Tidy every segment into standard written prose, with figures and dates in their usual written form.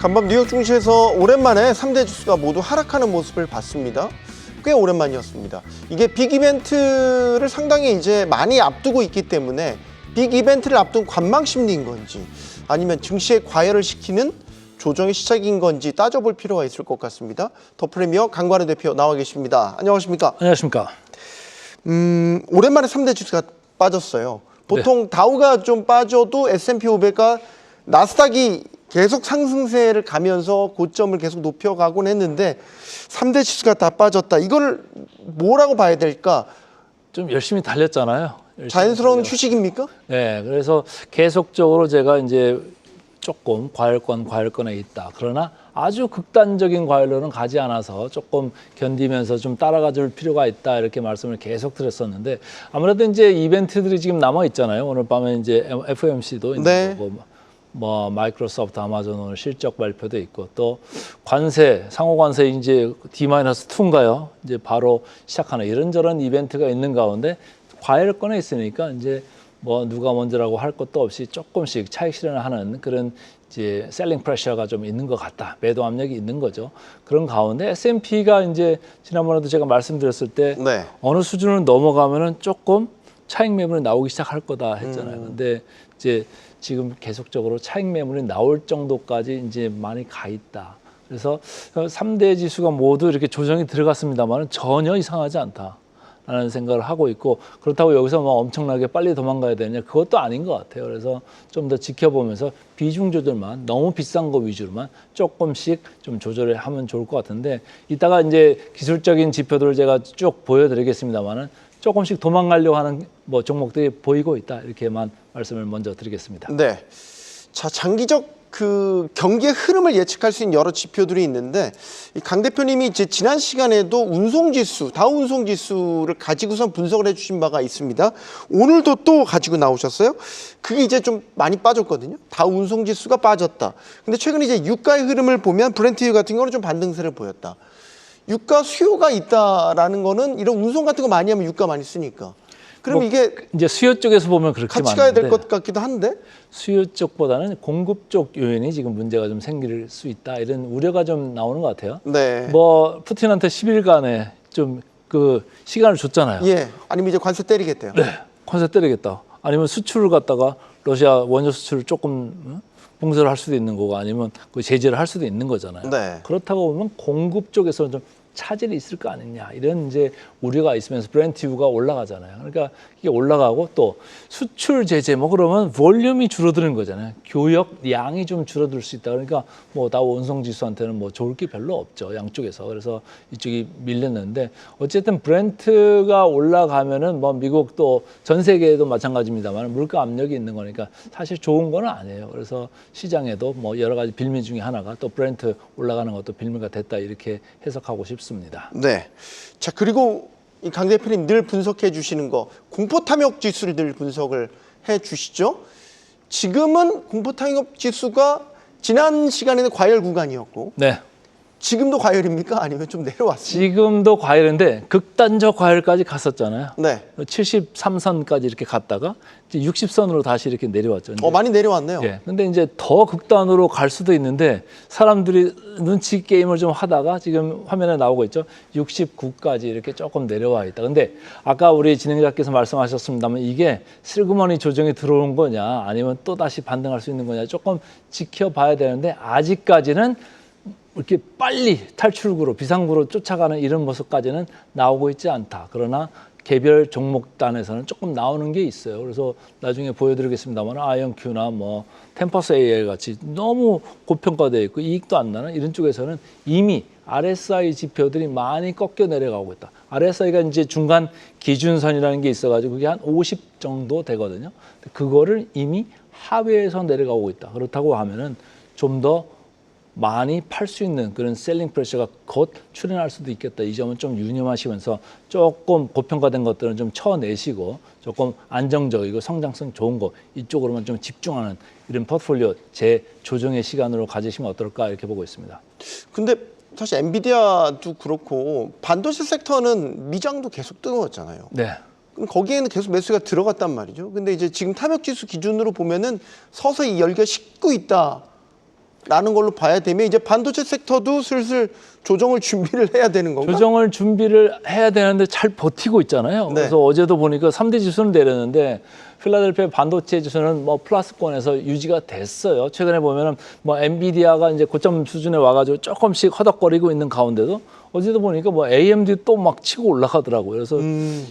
간밤 뉴욕 증시에서 오랜만에 3대 지수가 모두 하락하는 모습을 봤습니다. 꽤 오랜만이었습니다. 이게 빅 이벤트를 상당히 이제 많이 앞두고 있기 때문에 빅 이벤트를 앞둔 관망 심리인 건지 아니면 증시에 과열을 시키는 조정의 시작인 건지 따져볼 필요가 있을 것 같습니다. 더 프리미어 강관우 대표 나와 계십니다. 안녕하십니까? 안녕하십니까? 오랜만에 3대 지수가 빠졌어요. 보통 다우가 좀 빠져도 S&P 500과 나스닥이 계속 상승세를 가면서 고점을 계속 높여가곤 했는데 3대 지수가 다 빠졌다. 이걸 뭐라고 봐야 될까? 좀 열심히 달렸잖아요. 자연스러운 휴식입니까? 네, 그래서 계속적으로 제가 이제 조금 과열권에 있다. 그러나 아주 극단적인 과열로는 가지 않아서 조금 견디면서 좀 따라가 줄 필요가 있다. 이렇게 말씀을 계속 드렸었는데 아무래도 이제 이벤트들이 지금 남아 있잖아요. 오늘 밤에 이제 FOMC도 있는 거고. 뭐 마이크로소프트, 아마존 오늘 실적 발표도 있고 또 관세, 상호 관세 이제 D-2인가요? 이제 바로 시작하는 이런저런 이벤트가 있는 가운데 과열권에 있으니까 이제 뭐 누가 먼저라고 할 것도 없이 조금씩 차익 실현을 하는 그런 이제 셀링 프레셔가 좀 있는 것 같다. 매도 압력이 있는 거죠. 그런 가운데 S&P가 이제 지난번에도 제가 말씀드렸을 때 어느 수준을 넘어가면은 조금 차익 매물이 나오기 시작할 거다 했잖아요. 근데 이제 지금 계속적으로 차익 매물이 나올 정도까지 이제 많이 가 있다. 그래서 3대 지수가 모두 이렇게 조정이 들어갔습니다만 전혀 이상하지 않다라는 생각을 하고 있고 그렇다고 여기서 막 엄청나게 빨리 도망가야 되느냐 그것도 아닌 것 같아요. 그래서 좀 더 지켜보면서 비중 조절만 너무 비싼 거 위주로만 조금씩 좀 조절을 하면 좋을 것 같은데 이따가 이제 기술적인 지표들을 제가 쭉 보여드리겠습니다만은 조금씩 도망가려고 하는 뭐 종목들이 보이고 있다 이렇게만 말씀을 먼저 드리겠습니다. 네, 자 장기적 그 경기의 흐름을 예측할 수 있는 여러 지표들이 있는데 강 대표님이 이제 지난 시간에도 운송지수, 다우 운송지수를 가지고선 분석을 해주신 바가 있습니다. 오늘도 또 가지고 나오셨어요. 그게 이제 좀 많이 빠졌거든요. 다우 운송지수가 빠졌다. 근데 최근에 이제 유가의 흐름을 보면 브렌트유 같은 경우는 좀 반등세를 보였다. 유가 수요가 있다라는 거는 이런 운송 같은 거 많이 하면 유가 많이 쓰니까. 그럼 뭐 이게 이제 수요 쪽에서 보면 그렇게 같이 가야 될 것 같기도 한데 수요 쪽보다는 공급 쪽 요인이 지금 문제가 좀 생길 수 있다 이런 우려가 좀 나오는 것 같아요. 네. 뭐 푸틴한테 10일간의 좀 그 시간을 줬잖아요. 예. 아니면 이제 관세 때리겠대요. 네. 관세 때리겠다. 아니면 수출을 갖다가 러시아 원유 수출을 조금 봉쇄를 할 수도 있는 거고 아니면 그 제재를 할 수도 있는 거잖아요. 네. 그렇다고 보면 공급 쪽에서는 좀 차질이 있을 거 아니냐 이런 이제 우려가 있으면서 브렌트유가 올라가잖아요. 그러니까 이게 올라가고 또 수출 제재 뭐 그러면 볼륨이 줄어드는 거잖아요. 교역 양이 좀 줄어들 수 있다. 그러니까 뭐 다우 운송지수한테는 뭐 좋을 게 별로 없죠 양쪽에서. 그래서 이쪽이 밀렸는데 어쨌든 브렌트가 올라가면은 뭐 미국 또 전 세계에도 마찬가지입니다만 물가 압력이 있는 거니까 사실 좋은 건 아니에요. 그래서 시장에도 뭐 여러 가지 빌미 중에 하나가 또 브렌트 올라가는 것도 빌미가 됐다 이렇게 해석하고 싶습니다. 네. 자 그리고 이 강 대표님 늘 분석해 주시는 거 공포 탐욕 지수를 늘 분석을 해 주시죠. 지금은 공포 탐욕 지수가 지난 시간에는 과열 구간이었고, 네. 지금도 과열입니까? 아니면 좀 내려왔습니까? 지금도 과열인데 극단적 과열까지 갔었잖아요. 네. 73선까지 이렇게 갔다가 이제 60선으로 다시 이렇게 내려왔죠. 많이 내려왔네요. 예. 근데 이제 더 극단으로 갈 수도 있는데 사람들이 눈치 게임을 좀 하다가 지금 화면에 나오고 있죠. 69까지 이렇게 조금 내려와 있다. 근데 아까 우리 진행자께서 말씀하셨습니다만 이게 슬그머니 조정이 들어온 거냐 아니면 또 다시 반등할 수 있는 거냐 조금 지켜봐야 되는데 아직까지는 이렇게 빨리 탈출구로 비상구로 쫓아가는 이런 모습까지는 나오고 있지 않다. 그러나 개별 종목단에서는 조금 나오는 게 있어요. 그래서 나중에 보여드리겠습니다만 아이언큐나 뭐 템퍼스 AL 같이 너무 고평가되어 있고 이익도 안 나는 이런 쪽에서는 이미 RSI 지표들이 많이 꺾여 내려가고 있다. RSI가 이제 중간 기준선이라는 게 있어가지고 그게 한 50 정도 되거든요. 그거를 이미 하회에서 내려가고 있다. 그렇다고 하면은 좀 더 많이 팔 수 있는 그런 셀링 프레셔가 곧 출현할 수도 있겠다. 이 점은 좀 유념하시면서 조금 고평가된 것들은 좀 쳐내시고 조금 안정적이고 성장성 좋은 거 이쪽으로만 좀 집중하는 이런 포트폴리오 재조정의 시간으로 가지시면 어떨까 이렇게 보고 있습니다. 근데 사실 엔비디아도 그렇고 반도체 섹터는 미장도 계속 뜨거웠잖아요. 네. 그럼 거기에는 계속 매수가 들어갔단 말이죠. 근데 이제 지금 탐욕지수 기준으로 보면은 서서히 열기가 식고 있다. 라는 걸로 봐야 되면 이제 반도체 섹터도 슬슬 조정을 준비를 해야 되는 건가? 조정을 준비를 해야 되는데 잘 버티고 있잖아요. 네. 그래서 어제도 보니까 3대 지수는 내렸는데 필라델피아 반도체 지수는 뭐 플러스권에서 유지가 됐어요. 최근에 보면은 뭐 엔비디아가 이제 고점 수준에 와가지고 조금씩 허덕거리고 있는 가운데도 어제도 보니까 뭐 AMD 또 막 치고 올라가더라고요. 그래서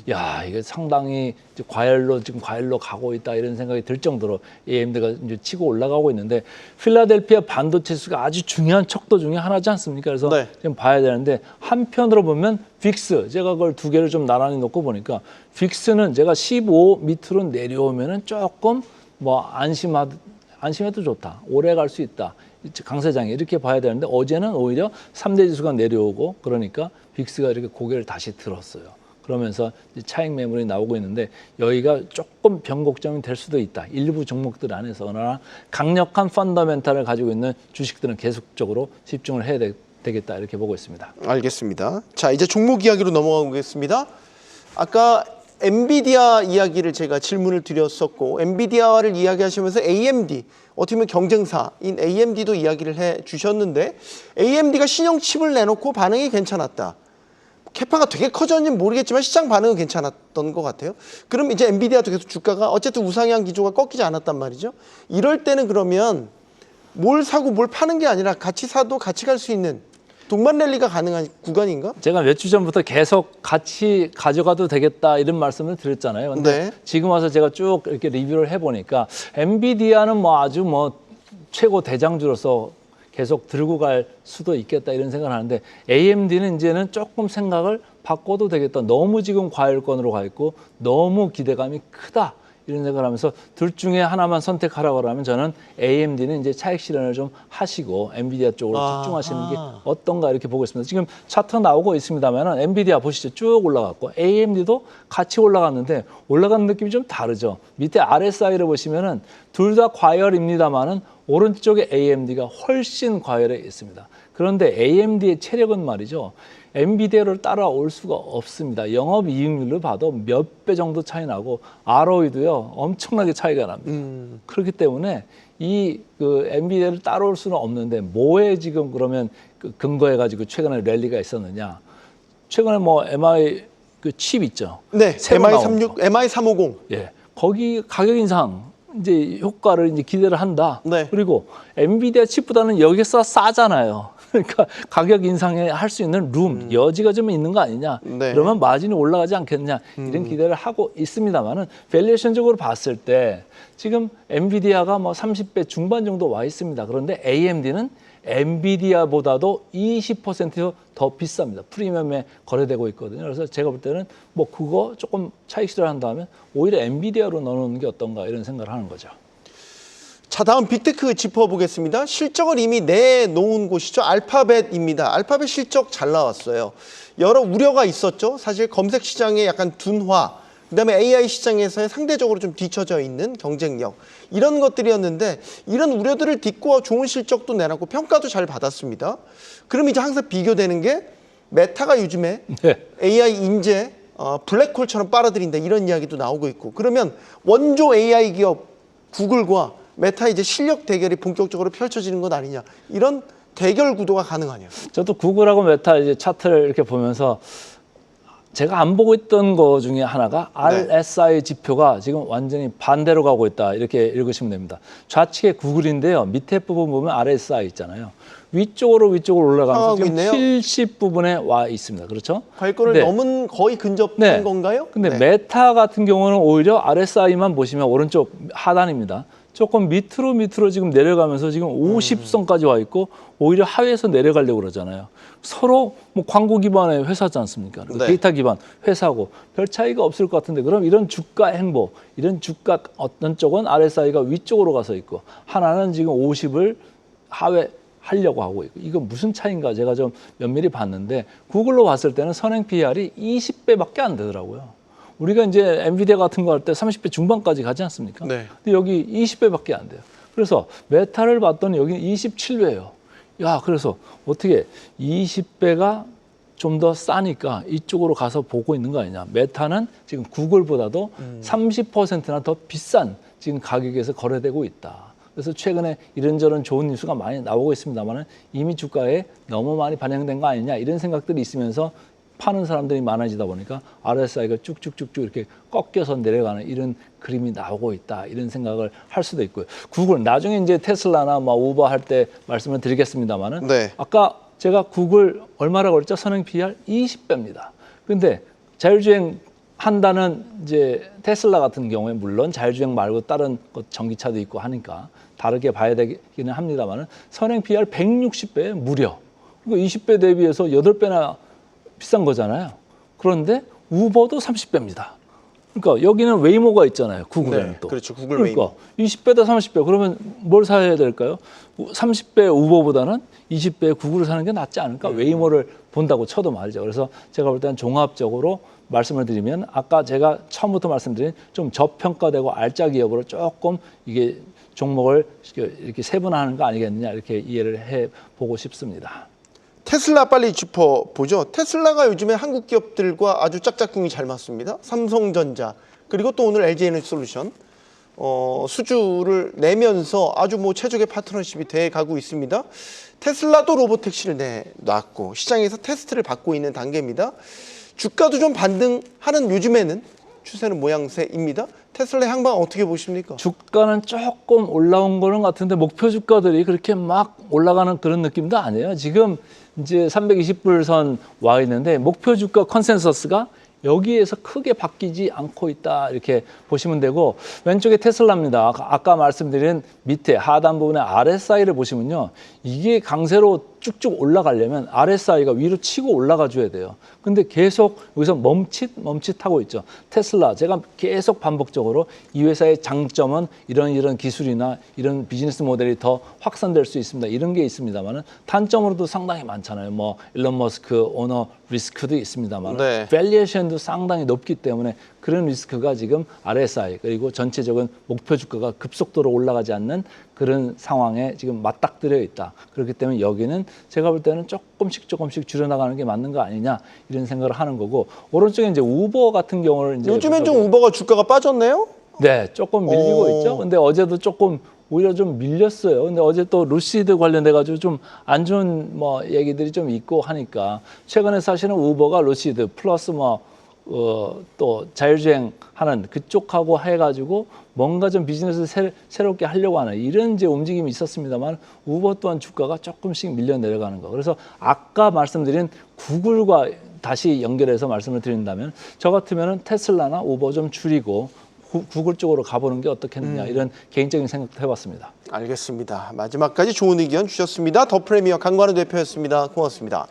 야, 이게 상당히 이제 과열로 가고 있다 이런 생각이 들 정도로 AMD가 이제 치고 올라가고 있는데 필라델피아 반도체 수가 아주 중요한 척도 중에 하나지 않습니까? 그래서 네. 지금 봐야 되는데 한편으로 보면 빅스 제가 그걸 두 개를 좀 나란히 놓고 보니까 빅스는 제가 15 밑으로 내려오면은 조금 뭐 안심해도 좋다. 오래 갈 수 있다. 강세장이 이렇게 봐야 되는데 어제는 오히려 3대 지수가 내려오고 그러니까 빅스가 이렇게 고개를 다시 들었어요. 그러면서 차익 매물이 나오고 있는데 여기가 조금 변곡점이 될 수도 있다. 일부 종목들 안에서 그러나 강력한 펀더멘탈을 가지고 있는 주식들은 계속적으로 집중을 해야 되겠다 이렇게 보고 있습니다. 알겠습니다. 자, 이제 종목 이야기로 넘어가겠습니다. 아까 엔비디아 이야기를 제가 질문을 드렸었고 엔비디아를 이야기하시면서 AMD 어떻게 보면 경쟁사인 AMD도 이야기를 해주셨는데 AMD가 신형 칩을 내놓고 반응이 괜찮았다. 캐파가 되게 커졌는지 모르겠지만 시장 반응은 괜찮았던 것 같아요. 그럼 이제 엔비디아도 계속 주가가 어쨌든 우상향 기조가 꺾이지 않았단 말이죠. 이럴 때는 그러면 뭘 사고 뭘 파는 게 아니라 같이 사도 같이 갈 수 있는 동반 랠리가 가능한 구간인가? 제가 몇 주 전부터 계속 같이 가져가도 되겠다 이런 말씀을 드렸잖아요. 근데 네. 지금 와서 제가 쭉 이렇게 리뷰를 해보니까 엔비디아는 뭐 아주 뭐 최고 대장주로서 계속 들고 갈 수도 있겠다 이런 생각을 하는데 AMD는 이제는 조금 생각을 바꿔도 되겠다. 너무 지금 과열권으로 가 있고 너무 기대감이 크다. 이런 생각을 하면서 둘 중에 하나만 선택하라고 하면 저는 AMD는 이제 차익 실현을 좀 하시고 엔비디아 쪽으로 집중하시는 게 어떤가 이렇게 보고 있습니다. 지금 차트 나오고 있습니다만은 엔비디아 보시죠. 쭉 올라갔고 AMD도 같이 올라갔는데 올라가는 느낌이 좀 다르죠. 밑에 RSI를 보시면은 둘 다 과열입니다만은 오른쪽에 AMD가 훨씬 과열해 있습니다. 그런데 AMD의 체력은 말이죠. 엔비디아를 따라올 수가 없습니다. 영업이익률로 봐도 몇 배 정도 차이 나고 ROE도요 엄청나게 차이가 납니다. 그렇기 때문에 이 엔비디아를 따라올 수는 없는데 뭐에 지금 그러면 근거해 가지고 최근에 랠리가 있었느냐? 최근에 뭐 MI 그 칩 있죠. 네, 새로 나온 MI36, MI350. 예, 거기 가격 인상 이제 효과를 이제 기대를 한다. 네. 그리고 엔비디아 칩보다는 여기서 싸잖아요. 그러니까 가격 인상에 할 수 있는 여지가 좀 있는 거 아니냐. 네. 그러면 마진이 올라가지 않겠느냐. 이런 기대를 하고 있습니다만은 밸류에이션적으로 봤을 때 지금 엔비디아가 뭐 30배 중반 정도 와 있습니다. 그런데 AMD는 엔비디아보다도 20%더 비쌉니다. 프리미엄에 거래되고 있거든요. 그래서 제가 볼 때는 뭐 그거 조금 차익 실현한다면 오히려 엔비디아로 넣어놓는 게 어떤가 이런 생각을 하는 거죠. 자, 다음 빅테크 짚어보겠습니다. 실적을 이미 내놓은 곳이죠. 알파벳입니다. 알파벳 실적 잘 나왔어요. 여러 우려가 있었죠. 사실 검색 시장의 약간 둔화, 그다음에 AI 시장에서의 상대적으로 좀 뒤처져 있는 경쟁력 이런 것들이었는데 이런 우려들을 딛고 좋은 실적도 내놨고 평가도 잘 받았습니다. 그럼 이제 항상 비교되는 게 메타가 요즘에 네. AI 인재 블랙홀처럼 빨아들인다 이런 이야기도 나오고 있고 그러면 원조 AI 기업 구글과 메타 이제 실력 대결이 본격적으로 펼쳐지는 것 아니냐 이런 대결 구도가 가능하냐. 저도 구글하고 메타 이제 차트를 이렇게 보면서 제가 안 보고 있던 거 중에 하나가 RSI 지표가 지금 완전히 반대로 가고 있다 이렇게 읽으시면 됩니다. 좌측에 구글인데요. 밑에 부분 보면 RSI 있잖아요. 위쪽으로 올라가면서 지금 있네요. 70 부분에 와 있습니다. 그렇죠? 관건을 네. 넘은 거의 근접한 네. 건가요? 근데 네. 메타 같은 경우는 오히려 RSI만 보시면 오른쪽 하단입니다. 조금 밑으로 지금 내려가면서 지금 50선까지 와 있고 오히려 하위에서 내려가려고 그러잖아요. 서로 뭐 광고 기반의 회사지 않습니까? 네. 데이터 기반 회사고 별 차이가 없을 것 같은데 그럼 이런 주가 행보, 이런 주가 어떤 쪽은 RSI가 위쪽으로 가서 있고 하나는 지금 50을 하회 하려고 하고 있고 이거 무슨 차이인가 제가 좀 면밀히 봤는데 구글로 봤을 때는 선행 PR이 20배밖에 안 되더라고요. 우리가 이제 엔비디아 같은 거 할 때 30배 중반까지 가지 않습니까? 네. 근데 여기 20배밖에 안 돼요. 그래서 메타를 봤더니 여기는 27배예요. 야, 그래서 어떻게 20배가 좀 더 싸니까 이쪽으로 가서 보고 있는 거 아니냐. 메타는 지금 구글보다도 30%나 더 비싼 지금 가격에서 거래되고 있다. 그래서 최근에 이런저런 좋은 뉴스가 많이 나오고 있습니다만 이미 주가에 너무 많이 반영된 거 아니냐 이런 생각들이 있으면서 파는 사람들이 많아지다 보니까 RSI가 쭉쭉쭉쭉 이렇게 꺾여서 내려가는 이런 그림이 나오고 있다 이런 생각을 할 수도 있고요. 구글 나중에 이제 테슬라나 뭐 우버 할 때 말씀을 드리겠습니다만은 네. 아까 제가 구글 얼마라고 그랬죠? 선행 PER 20배입니다. 근데 자율주행 한다는 이제 테슬라 같은 경우에 물론 자율주행 말고 다른 것 전기차도 있고 하니까 다르게 봐야 되기는 합니다만은 선행 PER 160배 무려. 이거 20배 대비해서 8배나 비싼 거잖아요. 그런데 우버도 30배입니다. 그러니까 여기는 웨이모가 있잖아요. 구글에는 네, 또. 그렇죠. 구글 그러니까 웨이모. 20배다 30배. 그러면 뭘 사야 될까요? 30배 우버보다는 20배 구글을 사는 게 낫지 않을까? 웨이모를 본다고 쳐도 말이죠. 그래서 제가 볼 때는 종합적으로 말씀을 드리면 아까 제가 처음부터 말씀드린 좀 저평가되고 알짜 기업으로 조금 이게 종목을 이렇게 세분화하는 거 아니겠느냐 이렇게 이해를 해 보고 싶습니다. 테슬라 빨리 짚어보죠. 테슬라가 요즘에 한국 기업들과 아주 짝짝꿍이 잘 맞습니다. 삼성전자 그리고 또 오늘 LG에너지솔루션 수주를 내면서 아주 뭐 최적의 파트너십이 돼 가고 있습니다. 테슬라도 로보택시를 내놨고 시장에서 테스트를 받고 있는 단계입니다. 주가도 좀 반등하는 요즘에는 추세는 모양새입니다. 테슬라의 향방 어떻게 보십니까? 주가는 조금 올라온 거는 같은데 목표 주가들이 그렇게 막 올라가는 그런 느낌도 아니에요. 지금 이제 320불 선 와 있는데 목표 주가 컨센서스가 여기에서 크게 바뀌지 않고 있다 이렇게 보시면 되고 왼쪽에 테슬라입니다. 아까 말씀드린 밑에 하단 부분에 RSI를 보시면요. 이게 강세로 쭉쭉 올라가려면 RSI가 위로 치고 올라가 줘야 돼요. 근데 계속 여기서 멈칫하고 있죠. 테슬라 제가 계속 반복적으로 이 회사의 장점은 이런 기술이나 이런 비즈니스 모델이 더 확산될 수 있습니다. 이런 게 있습니다만은 단점으로도 상당히 많잖아요. 뭐 일론 머스크 오너 리스크도 있습니다만 네. 밸리에이션도 상당히 높기 때문에 그런 리스크가 지금 RSI 그리고 전체적인 목표 주가가 급속도로 올라가지 않는 그런 상황에 지금 맞닥뜨려 있다. 그렇기 때문에 여기는 제가 볼 때는 조금씩 줄여나가는 게 맞는 거 아니냐 이런 생각을 하는 거고 오른쪽에 이제 우버 같은 경우를 이제 요즘엔 좀 우버가 주가가 빠졌네요. 네, 조금 밀리고 있죠. 근데 어제도 조금 오히려 좀 밀렸어요. 근데 어제 또 루시드 관련돼 가지고 좀 안 좋은 뭐 얘기들이 좀 있고 하니까 최근에 사실은 우버가 루시드 플러스 또 자율주행 하는 그쪽하고 해가지고 뭔가 좀 비즈니스를 새롭게 하려고 하는 이런 이제 움직임이 있었습니다만 우버 또한 주가가 조금씩 밀려 내려가는 거. 그래서 아까 말씀드린 구글과 다시 연결해서 말씀을 드린다면 저 같으면은 테슬라나 우버 좀 줄이고 구글 쪽으로 가보는 게 어떻겠느냐 이런 개인적인 생각도 해봤습니다. 알겠습니다. 마지막까지 좋은 의견 주셨습니다. 더 프리미어 강관우 대표였습니다. 고맙습니다.